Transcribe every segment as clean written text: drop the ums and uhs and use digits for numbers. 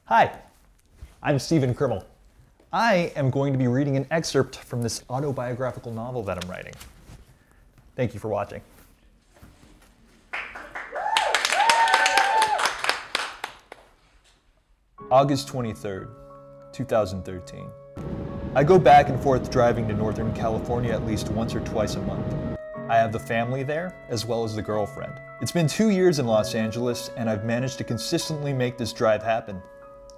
Hi, I'm Stephen Krimmel. I am going to be reading an excerpt from this autobiographical novel that I'm writing. Thank you for watching. August 23rd, 2013. I go back and forth driving to Northern California at least once or twice a month. I have the family there, as well as the girlfriend. It's been 2 years in Los Angeles, and I've managed to consistently make this drive happen.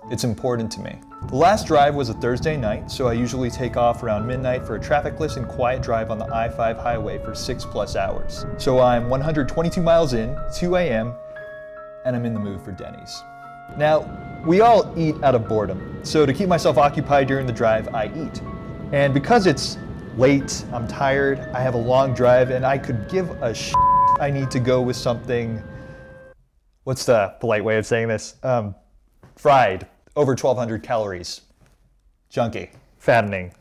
It's important to me. The last drive was a Thursday night, so I usually take off around midnight for a trafficless and quiet drive on the I-5 highway for 6+ hours. So I'm 122 miles in, 2 a.m., and I'm in the mood for Denny's. Now, we all eat out of boredom, so to keep myself occupied during the drive, I eat. And because it's late, I'm tired, I have a long drive, and I could give a shit, I need to go with something, what's the polite way of saying this? Fried, over 1,200 calories, junky, fattening,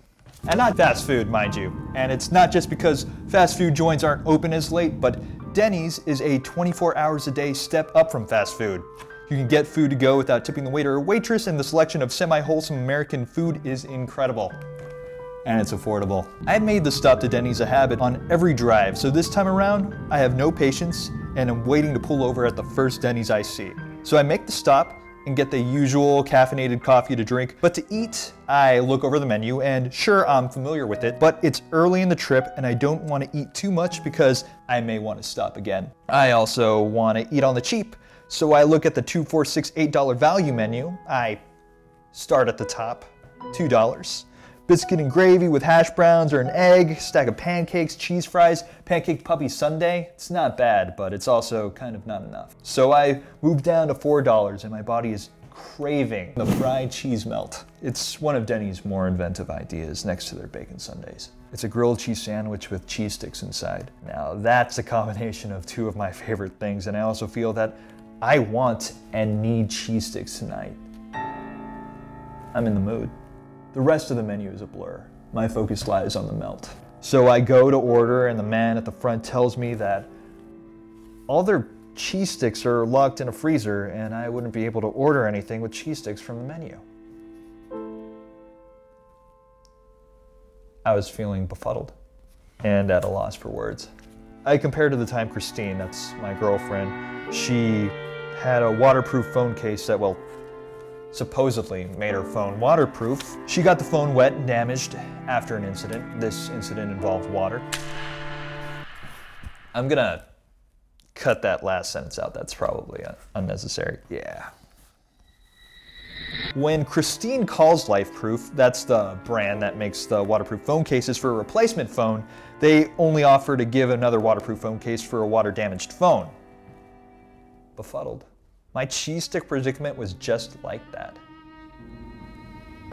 and not fast food, mind you. And it's not just because fast food joints aren't open as late, but Denny's is a 24 hours a day step up from fast food. You can get food to go without tipping the waiter or waitress, and the selection of semi-wholesome American food is incredible. And it's affordable. I've made the stop to Denny's a habit on every drive, so this time around, I have no patience, and I'm waiting to pull over at the first Denny's I see. So I make the stop and get the usual caffeinated coffee to drink, but to eat, I look over the menu, and sure, I'm familiar with it, but it's early in the trip, and I don't want to eat too much because I may want to stop again. I also want to eat on the cheap, so I look at the $2, $4, $6, $8 value menu. I start at the top, $2. Biscuit and gravy with hash browns or an egg, stack of pancakes, cheese fries, pancake puppy sundae. It's not bad, but it's also kind of not enough. So I moved down to $4 and my body is craving the fried cheese melt. It's one of Denny's more inventive ideas next to their bacon sundaes. It's a grilled cheese sandwich with cheese sticks inside. Now that's a combination of two of my favorite things, and I also feel that I want and need cheese sticks tonight. I'm in the mood. The rest of the menu is a blur. My focus lies on the melt. So I go to order, and the man at the front tells me that all their cheese sticks are locked in a freezer, and I wouldn't be able to order anything with cheese sticks from the menu. I was feeling befuddled and at a loss for words. I compared to the time Kristine, that's my girlfriend, she had a waterproof phone case that, well, supposedly made her phone waterproof. She got the phone wet and damaged after an incident. This incident involved water. I'm gonna cut that last sentence out. That's probably unnecessary. Yeah. When Kristine calls Lifeproof, that's the brand that makes the waterproof phone cases for a replacement phone, they only offer to give another waterproof phone case for a water-damaged phone. Befuddled. My cheese stick predicament was just like that.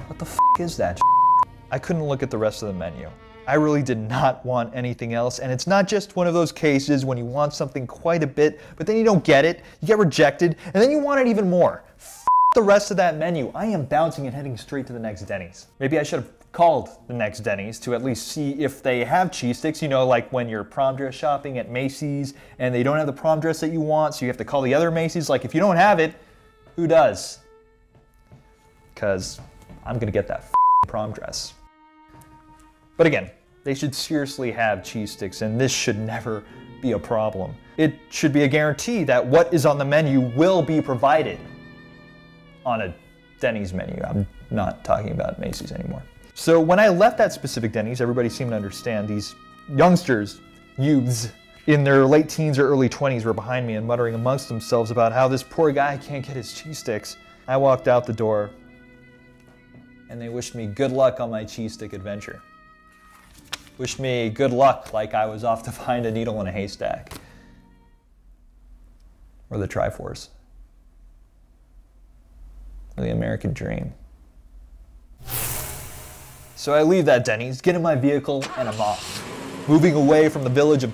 What the f is that shit? I couldn't look at the rest of the menu. I really did not want anything else, and it's not just one of those cases when you want something quite a bit, but then you don't get it, you get rejected, and then you want it even more. F the rest of that menu. I am bouncing and heading straight to the next Denny's. Maybe I should have called the next Denny's to at least see if they have cheese sticks, you know, like when you're prom dress shopping at Macy's and they don't have the prom dress that you want, so you have to call the other Macy's. Like, if you don't have it, who does? Because I'm gonna get that prom dress. But again, they should seriously have cheese sticks, and this should never be a problem. It should be a guarantee that what is on the menu will be provided on a Denny's menu. I'm not talking about Macy's anymore. So when I left that specific Denny's, everybody seemed to understand. These youngsters, youths, in their late teens or early 20s were behind me and muttering amongst themselves about how this poor guy can't get his cheese sticks. I walked out the door, and they wished me good luck on my cheese stick adventure. Wished me good luck like I was off to find a needle in a haystack. Or the Triforce. Or the American dream. So I leave that Denny's, get in my vehicle, and I'm off. Moving away from the village of...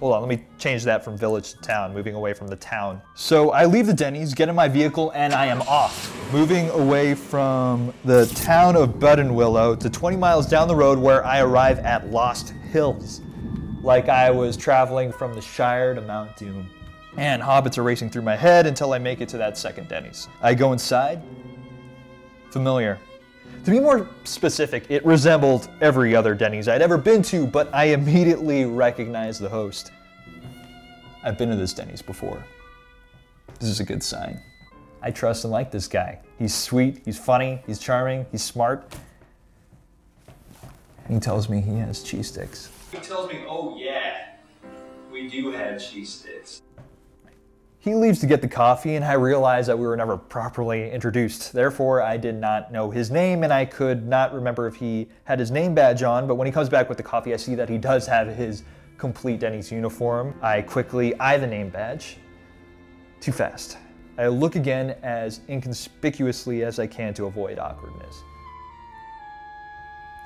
Hold on, let me change that from village to town, moving away from the town. So I leave the Denny's, get in my vehicle, and I am off. Moving away from the town of Buttonwillow to 20 miles down the road where I arrive at Lost Hills. Like I was traveling from the Shire to Mount Doom. And hobbits are racing through my head until I make it to that second Denny's. I go inside, familiar. To be more specific, it resembled every other Denny's I'd ever been to, but I immediately recognized the host. I've been to this Denny's before. This is a good sign. I trust and like this guy. He's sweet, he's funny, he's charming, he's smart. And he tells me he has cheese sticks. He tells me, oh yeah, we do have cheese sticks. He leaves to get the coffee, and I realize that we were never properly introduced. Therefore, I did not know his name, and I could not remember if he had his name badge on, but when he comes back with the coffee, I see that he does have his complete Denny's uniform. I quickly eye the name badge. Too fast. I look again as inconspicuously as I can to avoid awkwardness.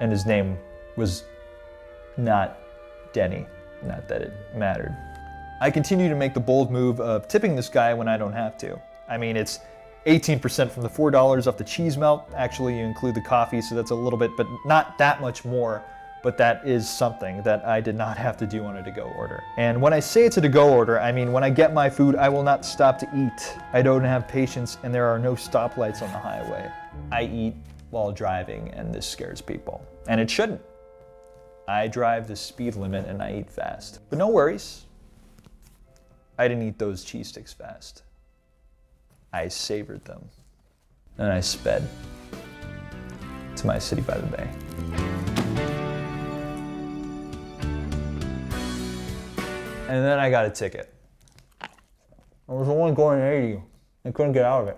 And his name was not Denny, not that it mattered. I continue to make the bold move of tipping this guy when I don't have to. I mean, it's 18% from the $4 off the cheese melt. Actually, you include the coffee, so that's a little bit, but not that much more. But that is something that I did not have to do on a to-go order. And when I say it's a to-go order, I mean when I get my food, I will not stop to eat. I don't have patience, and there are no stoplights on the highway. I eat while driving, and this scares people. And it shouldn't. I drive the speed limit, and I eat fast. But no worries. I didn't eat those cheese sticks fast. I savored them. And I sped to my city by the bay. And then I got a ticket. I was only going 80. I couldn't get out of it.